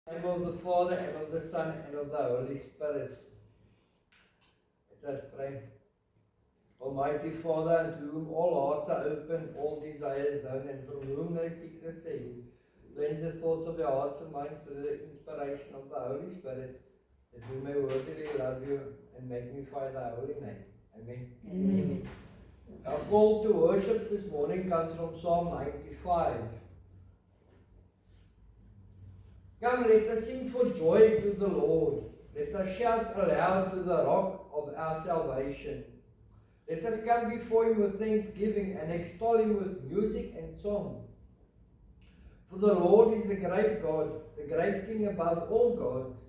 In the name of the Father, and of the Son, and of the Holy Spirit. Let us pray. Almighty Father, unto whom all hearts are open, all desires known, and from whom no secrets are hid, cleanse the thoughts of your hearts and minds through the inspiration of the Holy Spirit, that we may worthily love you and magnify thy holy name. Amen. Amen. Our call to worship this morning comes from Psalm 95. Come, let us sing for joy to the Lord. Let us shout aloud to the rock of our salvation. Let us come before him with thanksgiving and extol him with music and song. For the Lord is the great God, the great King above all gods.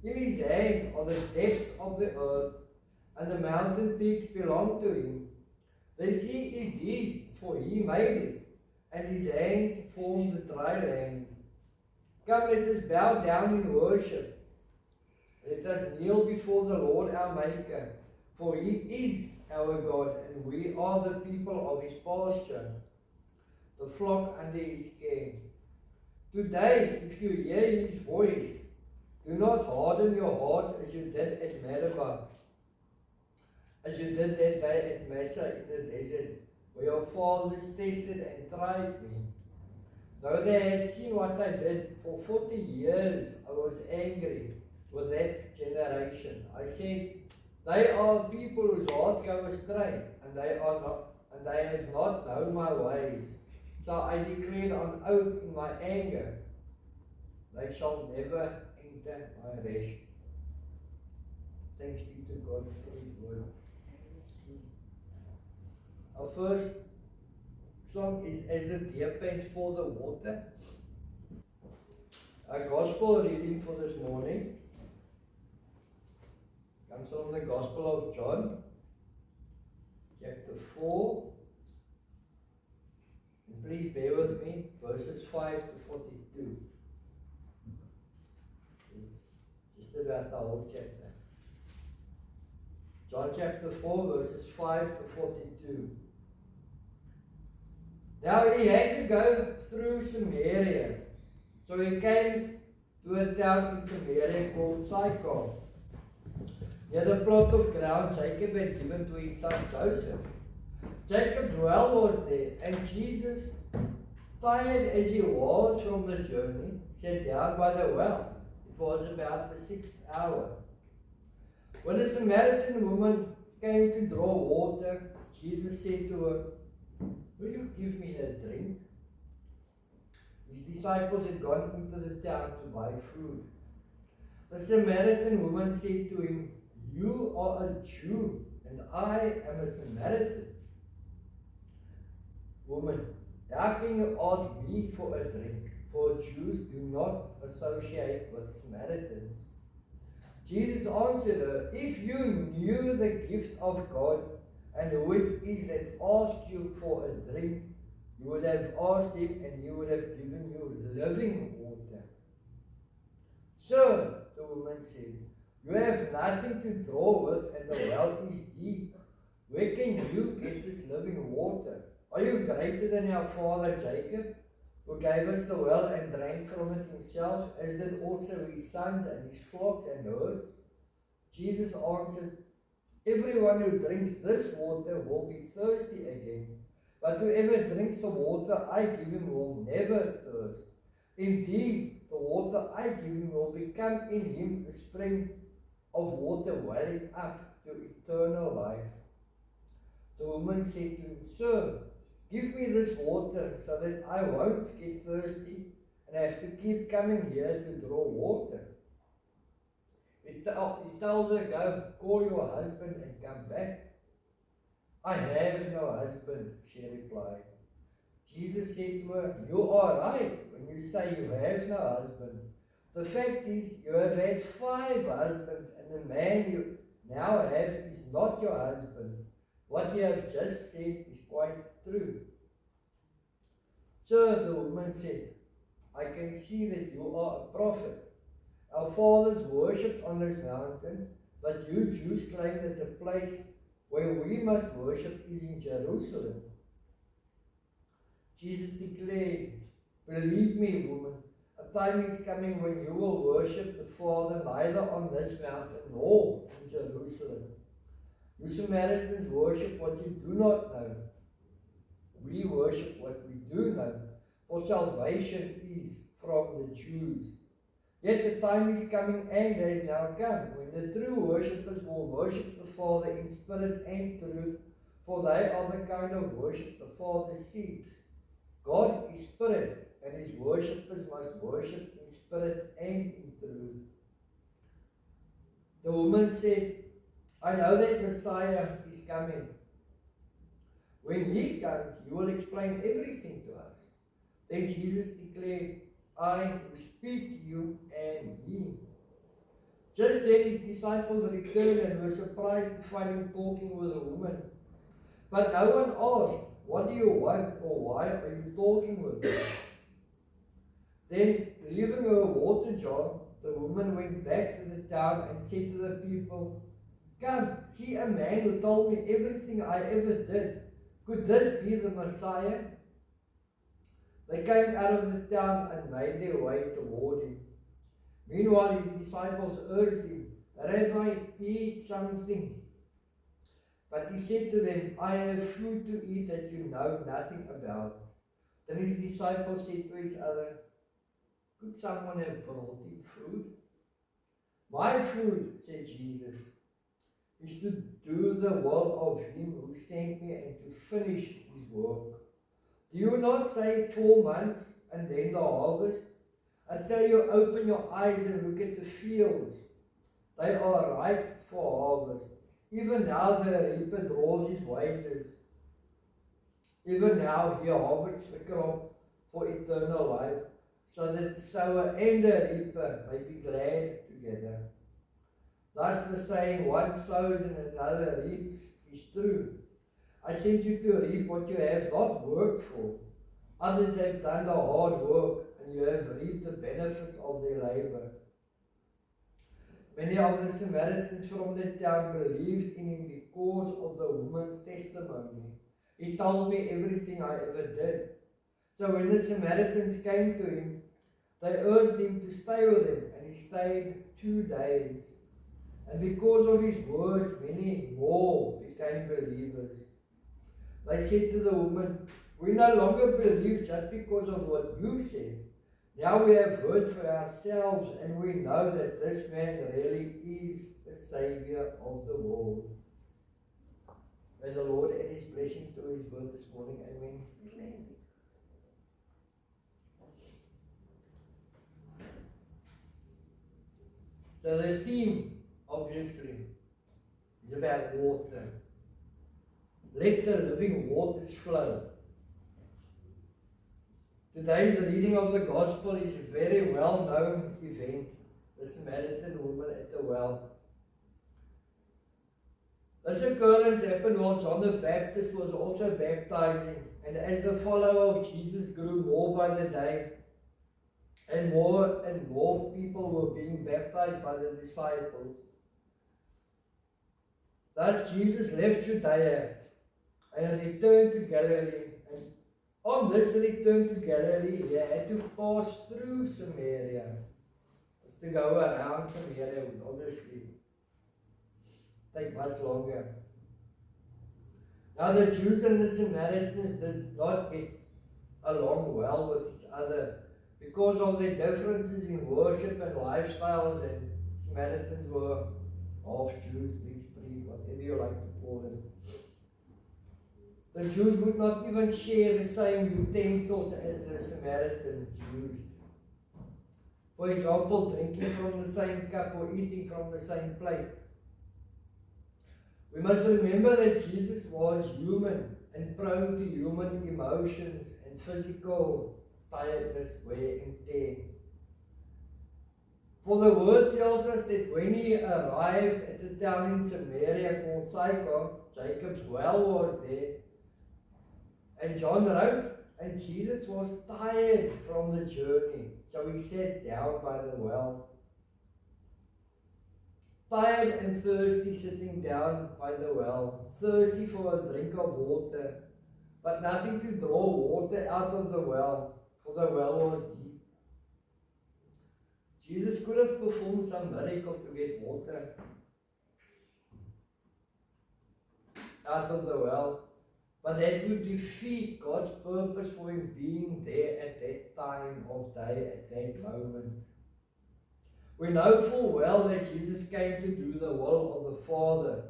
In his hand are the depths of the earth, and the mountain peaks belong to him. The sea is his, for he made it, and his hands formed the dry land. Come, let us bow down in worship. Let us kneel before the Lord our Maker, for he is our God, and we are the people of his pasture, the flock under his care. Today, if you hear his voice, do not harden your hearts as you did at Meribah, as you did that day at Massah in the desert, where your fathers tested and tried me. Though they had seen what I did, for 40 years I was angry with that generation. I said, they are people whose hearts go astray, and they have not known my ways. So I declared on oath in my anger, they shall never enter my rest. Thanks be to God for his word. Our first song is As the Deer Pants for the Water. Our gospel reading for this morning comes from the Gospel of John, chapter 4. And please bear with me, verses 5 to 42. It's just about the whole chapter. John chapter 4, verses 5 to 42. Now he had to go through Samaria, so he came to a town in Samaria called Sychar, near the plot of ground Jacob had given to his son Joseph. Jacob's well was there, and Jesus, tired as he was from the journey, sat down by the well. It was about the 6th hour. When a Samaritan woman came to draw water, Jesus said to her, will you give me a drink? His disciples had gone into the town to buy food. The Samaritan woman said to him, you are a Jew, and I am a Samaritan. Woman, how can you ask me for a drink? For Jews do not associate with Samaritans. Jesus answered her, if you knew the gift of God, and who it is that asked you for a drink, you would have asked him, and he would have given you living water. Sir, the woman said, you have nothing to draw with, and the well is deep. Where can you get this living water? Are you greater than our father Jacob, who gave us the well and drank from it himself, as did also his sons and his flocks and herds? Jesus answered, everyone who drinks this water will be thirsty again, but whoever drinks the water I give him will never thirst. Indeed, the water I give him will become in him a spring of water welling up to eternal life. The woman said to him, Sir, give me this water so that I won't get thirsty and have to keep coming here to draw water. He told her, go, call your husband and come back. I have no husband, she replied. Jesus said to her, you are right when you say you have no husband. The fact is, you have had 5 husbands, and the man you now have is not your husband. What you have just said is quite true. Sir, the woman said, I can see that you are a prophet. Our fathers worshipped on this mountain, but you Jews claim that the place where we must worship is in Jerusalem. Jesus declared, believe me, woman, a time is coming when you will worship worship the Father neither on this mountain nor in Jerusalem. You Samaritans worship what you do not know. We worship what we do know, for salvation is from the Jews. Yet the time is coming and has now come, when the true worshippers will worship the Father in spirit and truth, for they are the kind of worship the Father seeks. God is spirit, and his worshippers must worship in spirit and in truth. The woman said, I know that Messiah is coming. When he comes, he will explain everything to us. Then Jesus declared, I who speak to you am he. Just then his disciples returned and were surprised to find him talking with a woman. But no one asked, what do you want, or why are you talking with me? Then, leaving her water jar, the woman went back to the town and said to the people, come, see a man who told me everything I ever did. Could this be the Messiah? They came out of the town and made their way toward him. Meanwhile, his disciples urged him, Rabbi, eat something. But he said to them, I have food to eat that you know nothing about. Then his disciples said to each other, could someone have brought him food? My food, said Jesus, is to do the will of him who sent me and to finish his work. Do you not say 4 months and then the harvest? Until you open your eyes and look at the fields. They are ripe for harvest. Even now the reaper draws his wages. Even now he harvests the crop for eternal life, so that the sower and the reaper may be glad together. Thus the saying, one sows and another reaps, is true. I sent you to reap what you have not worked for. Others have done the hard work, and you have reaped the benefits of their labor. Many of the Samaritans from the town believed in him because of the woman's testimony. He told me everything I ever did. So when the Samaritans came to him, they urged him to stay with them, and he stayed 2 days. And because of his words, many more became believers. They said to the woman, we no longer believe just because of what you said. Now we have heard for ourselves, and we know that this man really is the Savior of the world. May the Lord add his blessing to his word this morning. Amen. Amen. So the theme, obviously, is about water. Let the living waters flow. Today's reading of the Gospel is a very well-known event, the Samaritan woman at the well. This occurrence happened while John the Baptist was also baptizing, and as the follower of Jesus grew more by the day, and more people were being baptized by the disciples. Thus Jesus left Judea and returned to Galilee. And on this return to Galilee, he had to pass through Samaria. Just to go around Samaria would obviously take much longer. Now the Jews and the Samaritans did not get along well with each other because of their differences in worship and lifestyles, and Samaritans were half Jews, mixed breed, whatever you like to call them. The Jews would not even share the same utensils as the Samaritans used. For example, drinking from the same cup or eating from the same plate. We must remember that Jesus was human and prone to human emotions and physical tiredness, wear and tear. For the word tells us that when he arrived at the town in Samaria called Sychar, Jacob's well was there. And John wrote, and Jesus was tired from the journey, so he sat down by the well. Tired and thirsty, sitting down by the well, thirsty for a drink of water, but nothing to draw water out of the well, for the well was deep. Jesus could have performed some miracle to get water out of the well, but that would defeat God's purpose for him being there at that time of day, at that moment. We know full well that Jesus came to do the will of the Father.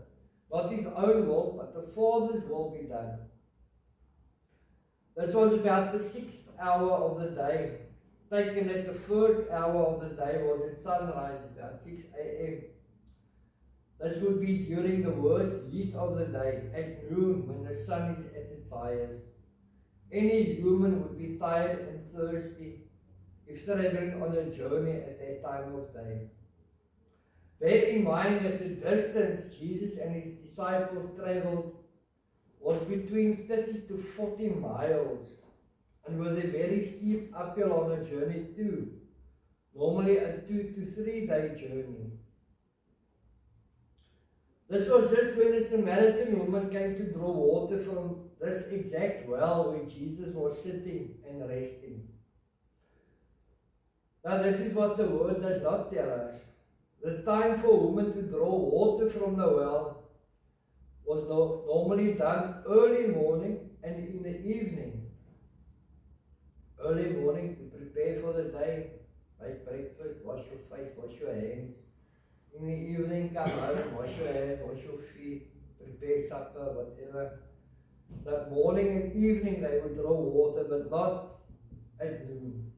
Not his own will, but the Father's will be done. This was about the 6th hour of the day. Taken at the first hour of the day was at sunrise, about 6 a.m. This would be during the worst heat of the day, at noon, when the sun is at its highest. Any human would be tired and thirsty if traveling on a journey at that time of day. Bear in mind that the distance Jesus and his disciples traveled was between 30 to 40 miles, and with a very steep uphill on a journey too, normally a 2 to 3 day journey. This was just when the Samaritan woman came to draw water from this exact well where Jesus was sitting and resting. Now this is what the word does not tell us. The time for women to draw water from the well was normally done early morning and in the evening. Early morning to prepare for the day, make breakfast, wash your face, wash your hands. In the evening, come home, wash your hands, wash your feet, prepare supper, whatever. That morning and evening they would draw water, but not at noon.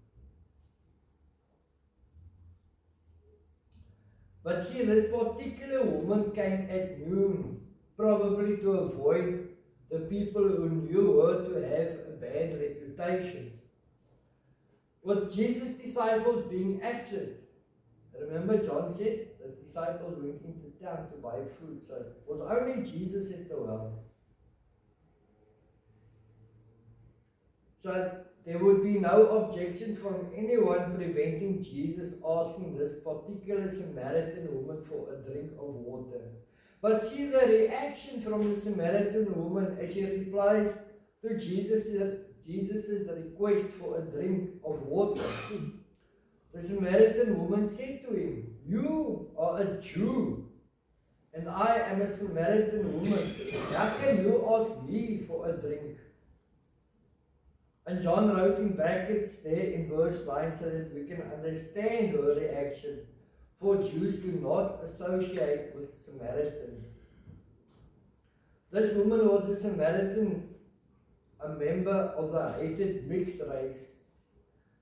But see, this particular woman came at noon, probably to avoid the people who knew her to have a bad reputation. With Jesus' disciples being absent, remember John said the disciples went into town to buy food, so it was only Jesus at the well. So there would be no objection from anyone preventing Jesus asking this particular Samaritan woman for a drink of water. But see the reaction from the Samaritan woman as she replies to Jesus' request for a drink of water. The Samaritan woman said to him, "You are a Jew, and I am a Samaritan woman. How can you ask me for a drink?" And John wrote in brackets there in verse 9 so that we can understand her reaction. For Jews do not associate with Samaritans. This woman was a Samaritan, a member of the hated mixed race.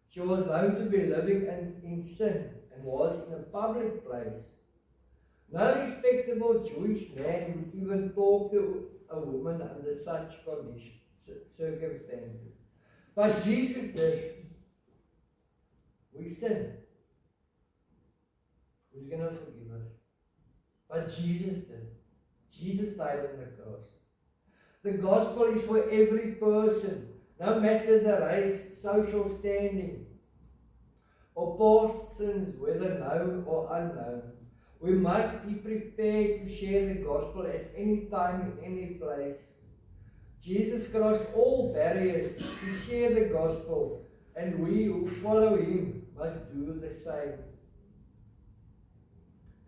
She was known to be living in sin and was in a public place. No respectable Jewish man would even talk to a woman under such circumstances. But Jesus did. We sin. Who's going to forgive us? But Jesus did. Jesus died on the cross. The gospel is for every person, no matter the race, social standing, or past sins, whether known or unknown. We must be prepared to share the gospel at any time, in any place. Jesus crossed all barriers to share the gospel, and we who follow him must do the same.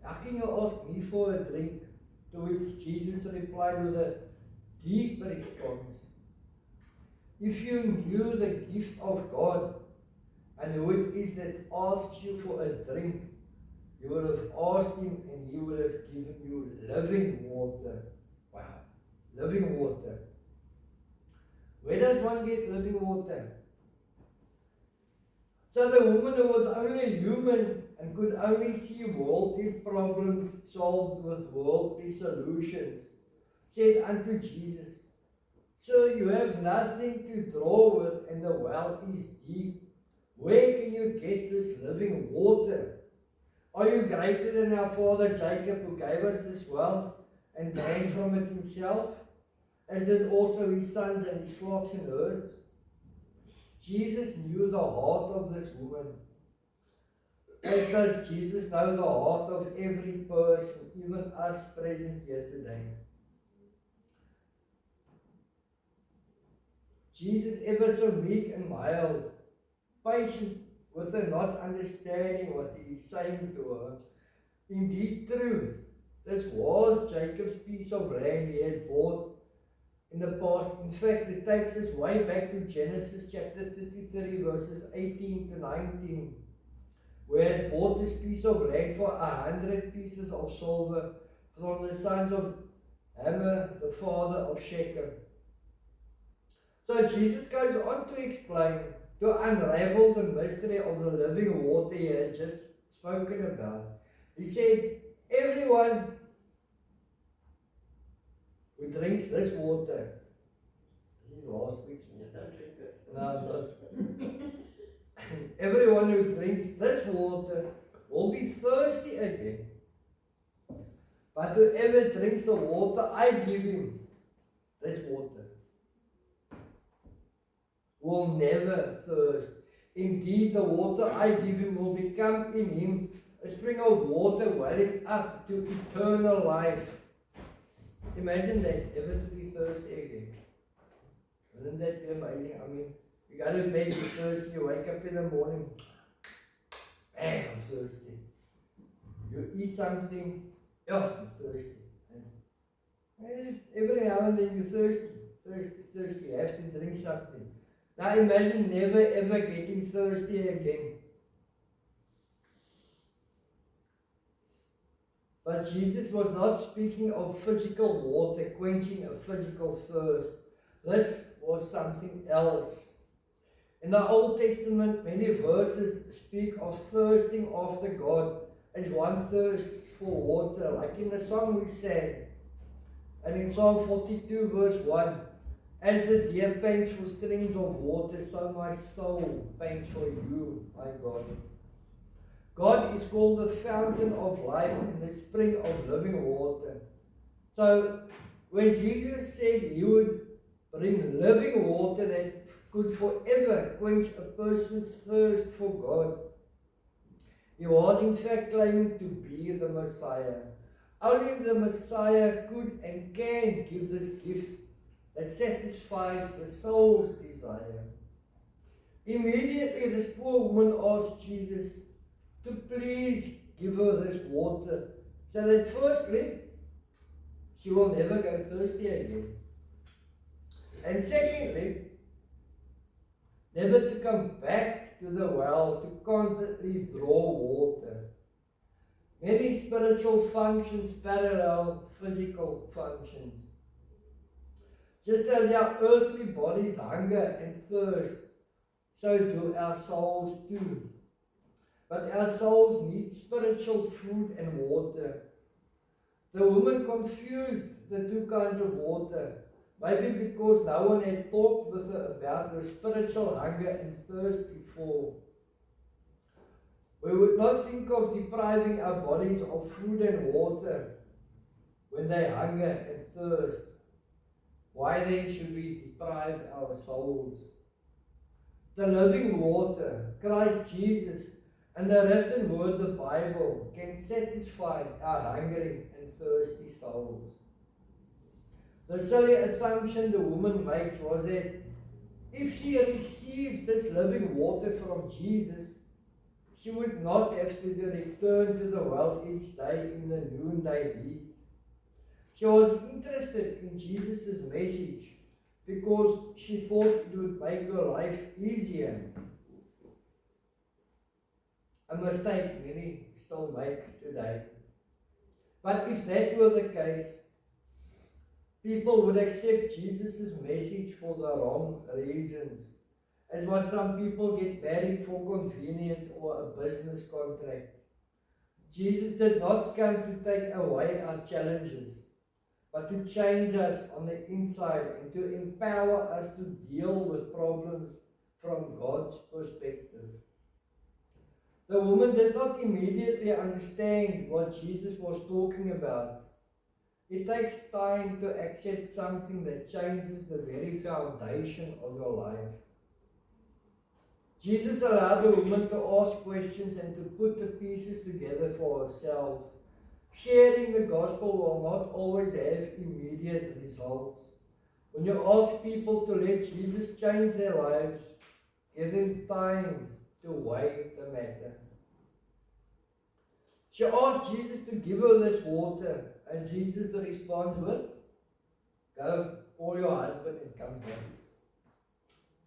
How can you ask me for a drink? To which Jesus replied with a deep response. If you knew the gift of God and who it is that asks you for a drink, you would have asked him and he would have given you living water. Wow, living water. Where does one get living water? So the woman who was only human and could only see worldly problems solved with worldly solutions said unto Jesus, "Sir, you have nothing to draw with and the well is deep. Where can you get this living water? Are you greater than our father Jacob, who gave us this well and drank from it himself, as did also his sons and his flocks and herds?" Jesus knew the heart of this woman. As does Jesus know the heart of every person, even us present here today. Jesus, ever so meek and mild, patient with her not understanding what he is saying to her. Indeed true, this was Jacob's piece of land he had bought in the past. In fact, it takes us way back to Genesis chapter 33 verses 18 to 19, where he had bought this piece of land for 100 pieces of silver from the sons of Hamor, the father of Shechem. So Jesus goes on to explain, to unravel the mystery of the living water he had just spoken about. He said, everyone who drinks this water, this is last week's water. Don't drink it. No, everyone who drinks this water will be thirsty again. But whoever drinks the water I give him, this water, will never thirst. Indeed, the water I give him will become in him a spring of water welling up to eternal life. Imagine that, ever to be thirsty again. Wouldn't that be amazing? I mean, you go to bed, you're thirsty, you wake up in the morning, man, I'm thirsty. You eat something, yeah, I'm thirsty. And every now and then you're thirsty, you have to drink something. Now imagine never ever getting thirsty again. But Jesus was not speaking of physical water quenching a physical thirst. This was something else. In the Old Testament, many verses speak of thirsting after God as one thirsts for water, like in the song we sang. And in Psalm 42 verse 1, as the deer pants for streams of water, so my soul pants for you, my God. God is called the fountain of life and the spring of living water. So, when Jesus said he would bring living water that could forever quench a person's thirst for God, he was in fact claiming to be the Messiah. Only the Messiah could and can give this gift that satisfies the soul's desire. Immediately, this poor woman asked Jesus to please give her this water, so that firstly, she will never go thirsty again. And secondly, never to come back to the well to constantly draw water. Many spiritual functions parallel physical functions. Just as our earthly bodies hunger and thirst, so do our souls too. But our souls need spiritual food and water. The woman confused the two kinds of water, maybe because no one had talked with her about the spiritual hunger and thirst before. We would not think of depriving our bodies of food and water when they hunger and thirst. Why then should we deprive our souls? The living water, Christ Jesus, and the written word, the Bible, can satisfy our hungering and thirsty souls. The silly assumption the woman makes was that if she received this living water from Jesus, she would not have to return to the well each day in the noonday heat. She was interested in Jesus' message because she thought it would make her life easier. A mistake many still make today. But if that were the case, people would accept Jesus' message for the wrong reasons, as what some people get married for convenience or a business contract. Jesus did not come to take away our challenges, but to change us on the inside and to empower us to deal with problems from God's perspective. The woman did not immediately understand what Jesus was talking about. It takes time to accept something that changes the very foundation of your life. Jesus allowed the woman to ask questions and to put the pieces together for herself. Sharing the gospel will not always have immediate results. When you ask people to let Jesus change their lives, give them time to weigh the matter. She asked Jesus to give her this water, and Jesus responds with, "Go, call your husband and come back."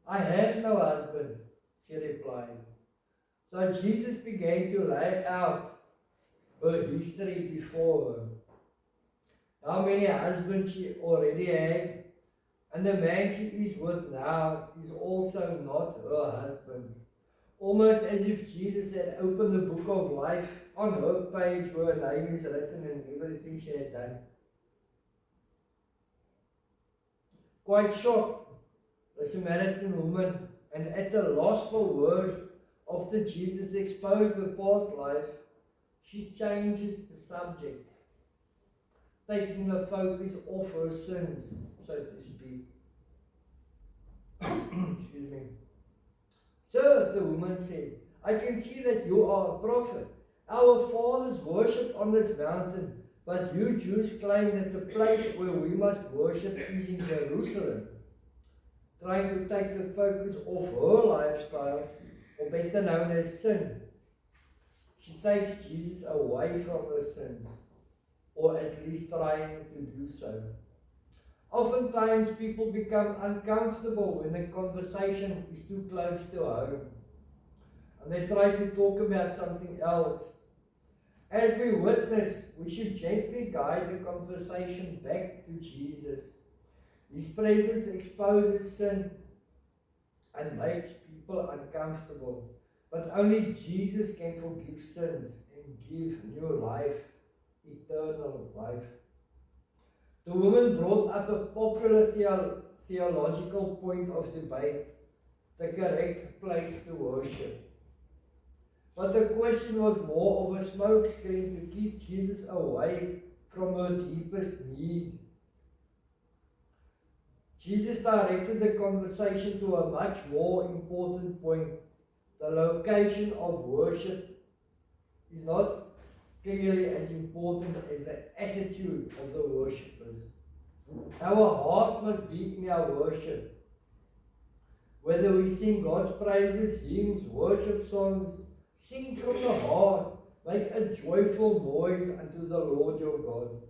"I have no husband," she replied. So Jesus began to lay out her history before her. How many husbands she already had, and the man she is with now is also not her husband. Almost as if Jesus had opened the book of life on her page where her name is written and everything she had done. Quite shocked, the Samaritan woman, and at a loss for words, after Jesus exposed her past life, she changes the subject, taking the focus off her sins, so to speak. Excuse me. "Sir," the woman said, "I can see that you are a prophet. Our fathers worshipped on this mountain, but you Jews claim that the place where we must worship is in Jerusalem." Trying to take the focus off her lifestyle, or better known as sin. She takes Jesus away from her sins, or at least trying to do so. Oftentimes people become uncomfortable when the conversation is too close to home, and they try to talk about something else. As we witness, we should gently guide the conversation back to Jesus. His presence exposes sin and makes people uncomfortable, but only Jesus can forgive sins and give new life, eternal life. The woman brought up a popular theological point of debate, the correct place to worship. But the question was more of a smokescreen to keep Jesus away from her deepest need. Jesus directed the conversation to a much more important point. The location of worship is not clearly as important as the attitude of the worshippers. Our hearts must be in our worship. Whether we sing God's praises, hymns, worship songs, sing from the heart, make a joyful noise unto the Lord your God.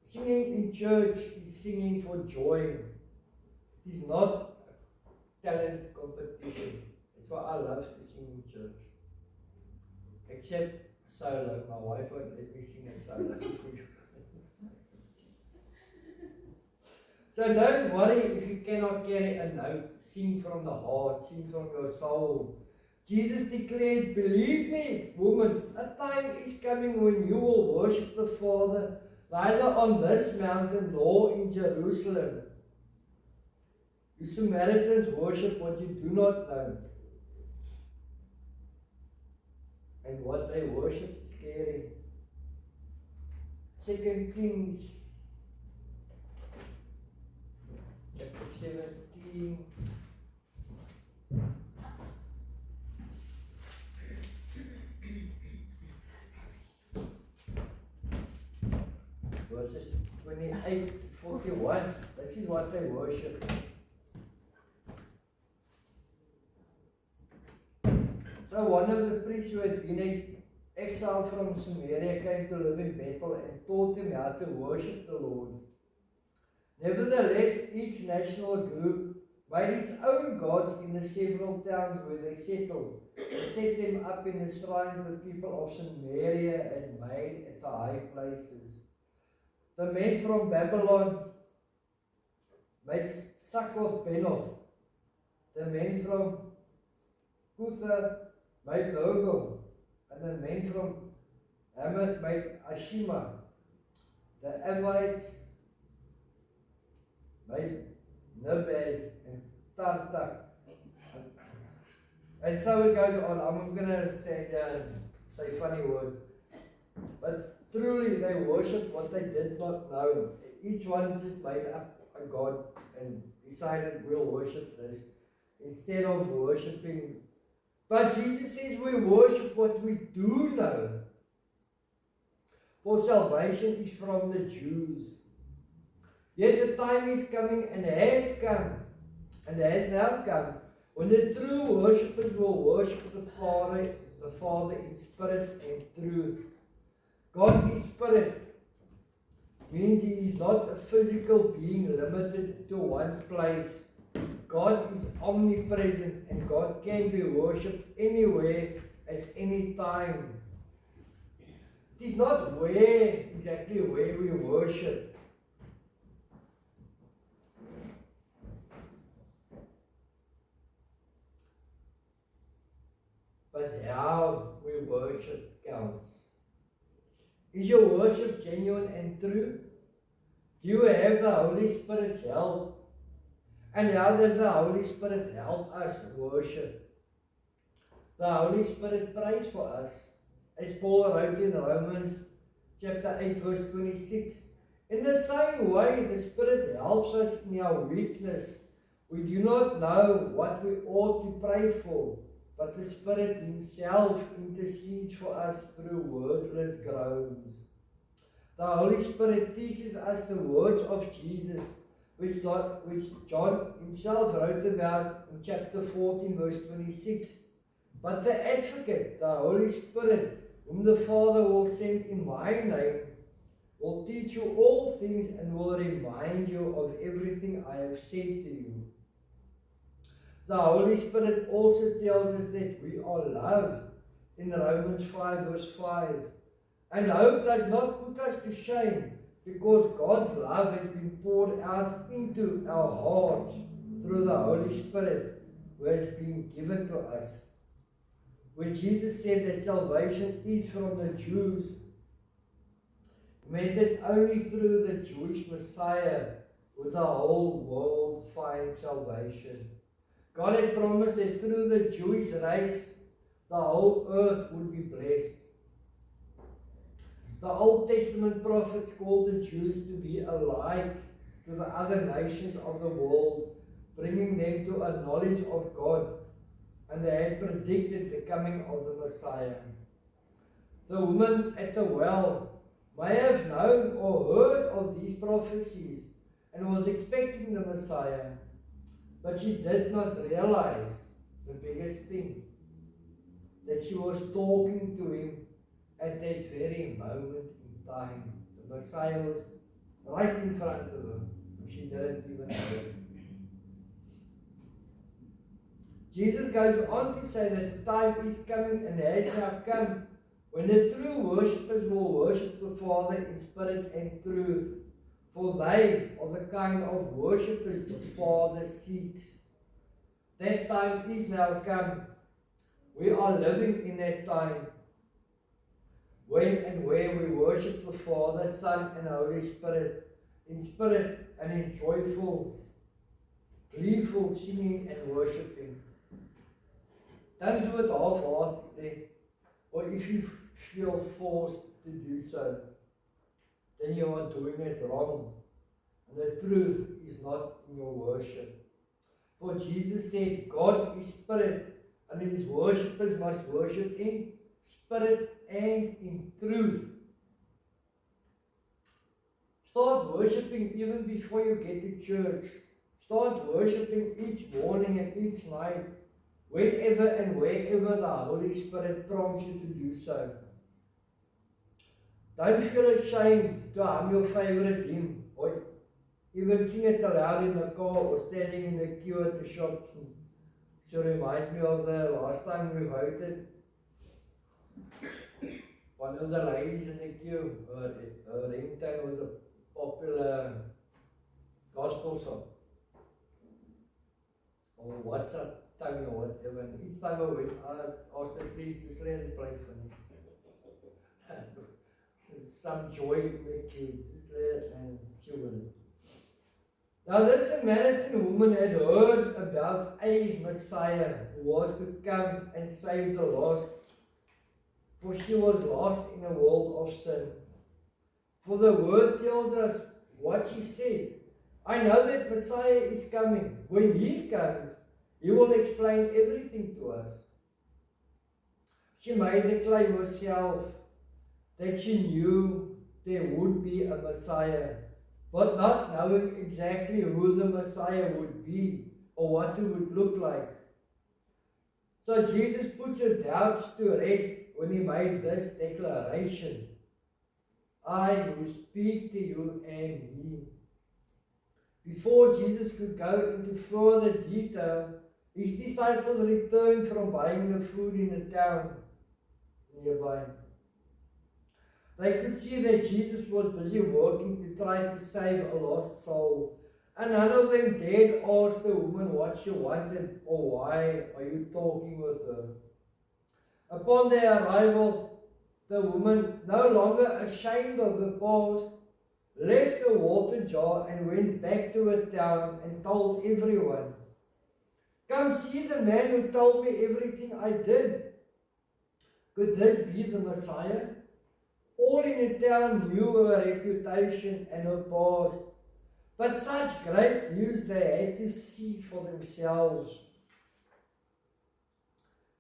Singing in church is singing for joy. It is not a talent competition. That's why I love to sing in church. Except solo. My wife won't let me sing a solo for you. So don't worry if you cannot carry a note. Sing from the heart, sing from your soul. Jesus declared, "Believe me, woman, a time is coming when you will worship the Father, neither on this mountain nor in Jerusalem." You Samaritans worship what you do not know. And what they worship is scary. 2 Kings chapter 17. Verses 28 to 41. This is what they worship. So one of the priests who had been exiled from Samaria came to live in Bethel and taught him how to worship the Lord. Nevertheless, each national group made its own gods in the several towns where they settled, and set them up in the shrines the people of Samaria had made at the high places. The men from Babylon made Succoth-Benoth. The men from Cutha made Logol, and the men from Hamath made Ashima. The Avites made Nibaz and Tartak. And so it goes on. I'm going to stand there and say funny words. But truly they worshipped what they did not know. Each one just made up a god and decided we'll worship this instead of worshipping. But Jesus says we worship what we do know. For salvation is from the Jews. Yet the time is coming and has come, and has now come, When the true worshippers will worship the Father in spirit and truth. God is spirit. Means He is not a physical being limited to one place. God is omnipresent and God can be worshipped anywhere at any time. It is not exactly where we worship. But how we worship counts. Is your worship genuine and true? Do you have the Holy Spirit's help? And how does the Holy Spirit help us worship? The Holy Spirit prays for us. As Paul wrote in Romans chapter 8 verse 26. In the same way, the Spirit helps us in our weakness. We do not know what we ought to pray for, but the Spirit Himself intercedes for us through wordless groans. The Holy Spirit teaches us the words of Jesus, which John himself wrote about in chapter 14 verse 26. But the Advocate, the Holy Spirit, whom the Father will send in my name, will teach you all things and will remind you of everything I have said to you. The Holy Spirit also tells us that we are loved in Romans 5 verse 5. And hope does not put us to shame, because God's love has been poured out into our hearts through the Holy Spirit who has been given to us. When Jesus said that salvation is from the Jews, He meant that only through the Jewish Messiah would the whole world find salvation. God had promised that through the Jewish race, the whole earth would be blessed. The Old Testament prophets called the Jews to be a light to the other nations of the world, bringing them to a knowledge of God, and they had predicted the coming of the Messiah. The woman at the well may have known or heard of these prophecies and was expecting the Messiah, but she did not realize the biggest thing, that she was talking to Him at that very moment in time. The Messiah was right in front of her, and she didn't even know it. Jesus goes on to say that the time is coming and has now come when the true worshippers will worship the Father in spirit and truth, for they are the kind of worshippers the Father seeks. That time is now come. We are living in that time when and where we worship the Father, Son, and Holy Spirit in spirit and in joyful, gleeful singing and worshiping. Don't do it half-heartedly, or if you feel forced to do so, then you are doing it wrong, and the truth is not in your worship. For Jesus said, God is spirit, and His worshippers must worship in spirit and in truth. Start worshiping even before you get to church. Start worshiping each morning and each night, whenever and wherever the Holy Spirit prompts you to do so. Don't feel ashamed to hum your favorite hymn, or even sing it aloud in the car or standing in the queue at the shop. So it reminds me of the last time we voted. One of the ladies in the queue, her ringtone was a popular gospel song, or WhatsApp time or whatever. And each time I went, I asked the priest to let it play for me. Some joy in the queue, just let it, and she wouldn't. Now this Samaritan woman had heard about a Messiah who was to come and save the lost, for she was lost in a world of sin. For the word tells us what she said. I know that Messiah is coming. When He comes, He will explain everything to us. She made the claim herself that she knew there would be a Messiah, but not knowing exactly who the Messiah would be or what it would look like. So Jesus puts your doubts to rest when he made this declaration. I who speak to you am he. Before Jesus could go into further detail, his disciples returned from buying the food in the town nearby. They could see that Jesus was busy working to try to save a lost soul. And none of them dared ask the woman what she wanted or why are you talking with her. Upon their arrival, the woman, no longer ashamed of the past, left the water jar and went back to her town and told everyone, "Come see the man who told me everything I did. Could this be the Messiah?" All in the town knew her reputation and her past, but such great news they had to see for themselves.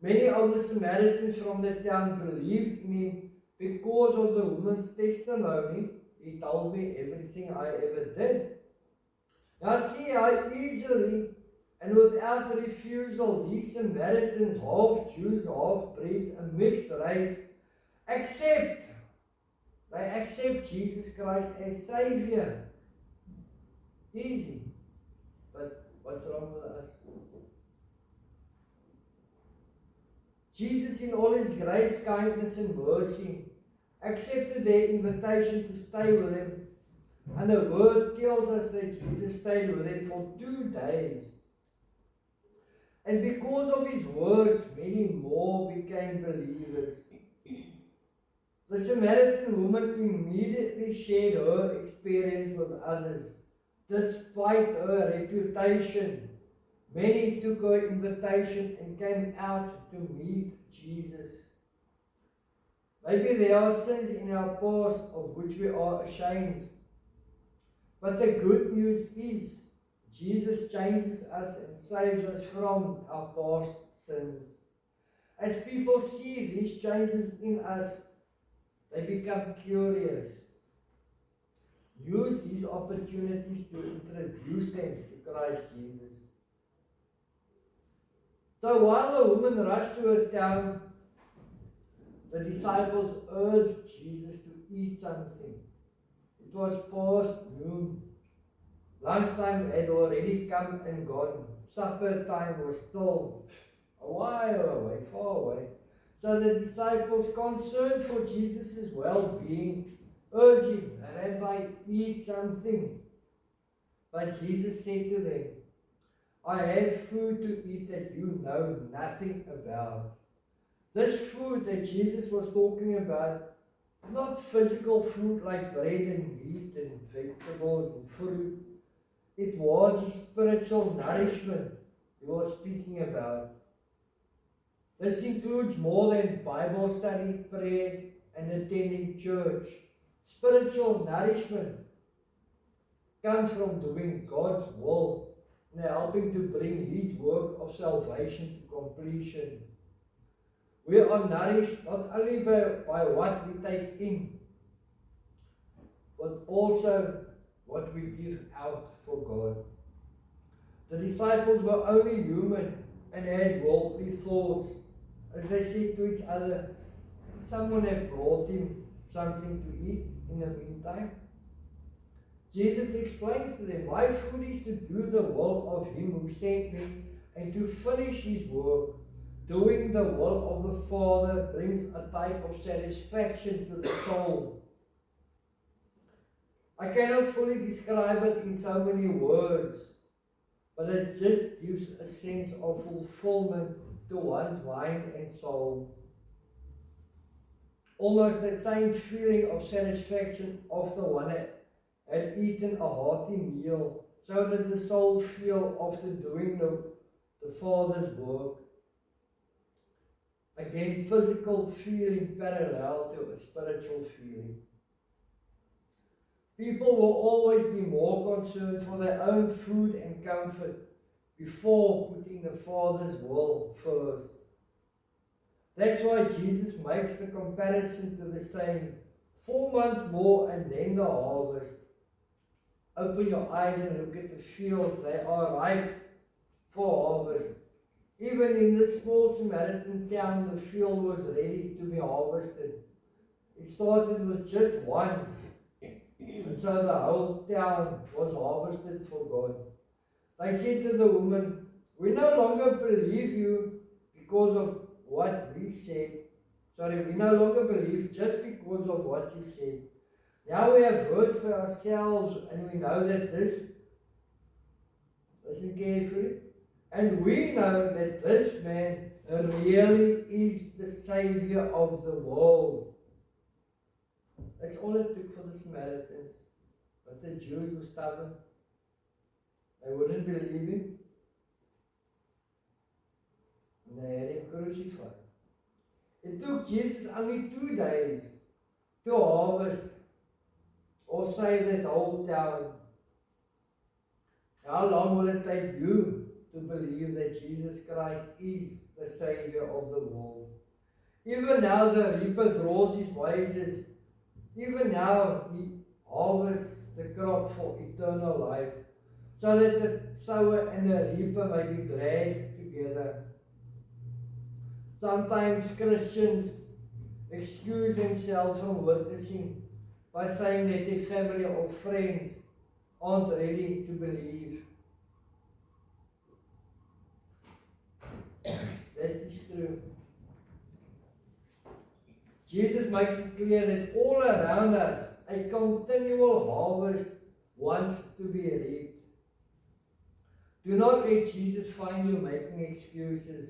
Many of the Samaritans from the town believed in him because of the woman's testimony. He told me everything I ever did. Now see how easily and without refusal these Samaritans, half Jews, half breeds, a mixed race, accept Jesus Christ as Savior. Easy. But what's wrong with us? Jesus, in all his grace, kindness, and mercy, accepted their invitation to stay with him. And the word tells us that Jesus stayed with them for 2 days. And because of his words, many more became believers. The Samaritan woman immediately shared her experience with others. Despite her reputation, many took her invitation and came out to meet Jesus. Maybe there are sins in our past of which we are ashamed. But the good news is Jesus changes us and saves us from our past sins. As people see these changes in us, they become curious. Use these opportunities to introduce them to Christ Jesus. So while the woman rushed to her town, the disciples urged Jesus to eat something. It was past noon. Lunchtime had already come and gone. Supper time was still a while away, far away. So the disciples, concerned for Jesus' well-being, urged him, "Rabbi, eat something." But Jesus said to them, "I have food to eat that you know nothing about." This food that Jesus was talking about is not physical food like bread and meat and vegetables and fruit. It was his spiritual nourishment he was speaking about. This includes more than Bible study, prayer, and attending church. Spiritual nourishment comes from doing God's will and helping to bring his work of salvation to completion. We are nourished not only by what we take in, but also what we give out for God. The disciples were only human and had worldly thoughts. As they said to each other, "Someone have brought him something to eat in the meantime?" Jesus explains to them, "My food is to do the will of him who sent me and to finish his work. Doing the will of the Father brings a type of satisfaction to the soul." I cannot fully describe it in so many words, but it just gives a sense of fulfillment to one's mind and soul. Almost that same feeling of satisfaction after one had eaten a hearty meal. So does the soul feel after doing the Father's work. Again, physical feeling parallel to a spiritual feeling. People will always be more concerned for their own food and comfort before putting the Father's will first. That's why Jesus makes the comparison to the saying, 4 months more and then the harvest. Open your eyes and look at the fields. They are ripe for harvest. Even in this small Samaritan town, the field was ready to be harvested. It started with just one, and so the whole town was harvested for God. They said to the woman, "We no longer believe you because of what we said. We no longer believe just because of what you said. Now we have heard for ourselves, and we know that listen carefully, and we know that this man really is the Savior of the world." That's all it took for the Samaritans. But the Jews were stubborn. They wouldn't believe him. And they had him crucified. It took Jesus only 2 days to harvest or save that whole town. How long will it take you to believe that Jesus Christ is the Savior of the world? Even now the reaper draws his wages. Even now he harvests the crop for eternal life, so that the sower and the reaper may be glad together. Sometimes Christians excuse themselves from witnessing by saying that their family or friends aren't ready to believe. That is true. Jesus makes it clear that all around us, a continual harvest wants to be reaped. Do not let Jesus find you making excuses.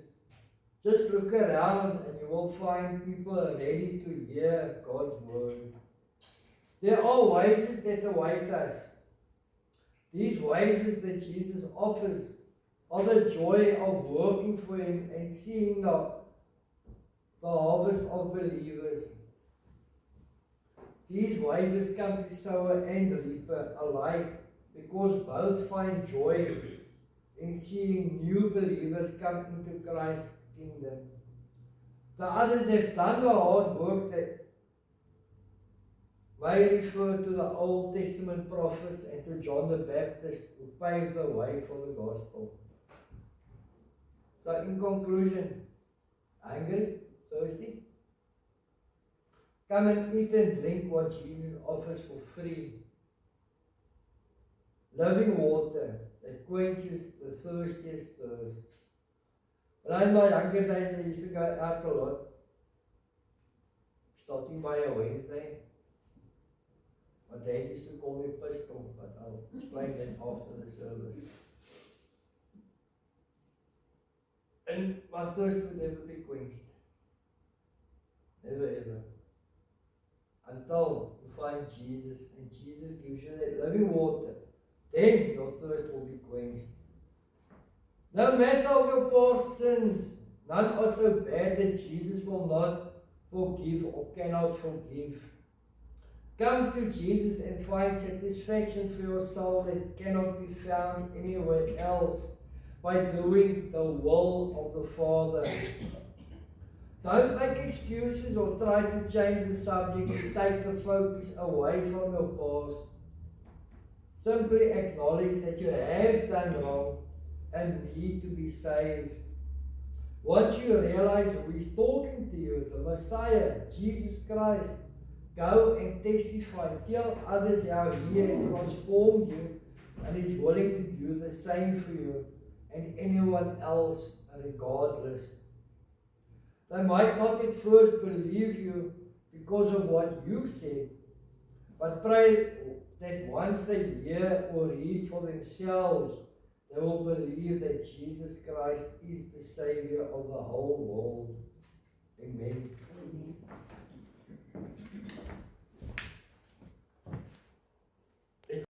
Just look around and you will find people ready to hear God's word. There are wages that await us. These wages that Jesus offers are the joy of working for Him and seeing the harvest of believers. These wages come to sower and reaper alike because both find joy in seeing new believers come into Christ's kingdom. The others have done the hard work that may refer to the Old Testament prophets and to John the Baptist, who paved the way for the gospel. So in conclusion, hungry? Thirsty? Come and eat and drink what Jesus offers for free. Living water that quenches the thirstiest thirst. And in my younger days, I used to go out a lot, starting by a Wednesday. My dad used to call me Pistol, but I'll explain that after the service. And my thirst would never be quenched. Never ever. Until you find Jesus and Jesus gives you that living water, then your thirst will be quenched. No matter of your past sins, none are so bad that Jesus will not forgive or cannot forgive. Come to Jesus and find satisfaction for your soul that cannot be found anywhere else by doing the will of the Father. Don't make excuses or try to change the subject to take the focus away from your past. Simply acknowledge that you have done wrong and need to be saved. Once you realize who is talking to you, the Messiah, Jesus Christ, go and testify. Tell others how He has transformed you and is willing to do the same for you and anyone else regardless. They might not at first believe you because of what you said, but pray that once they hear or read for themselves, they will believe that Jesus Christ is the Savior of the whole world. Amen.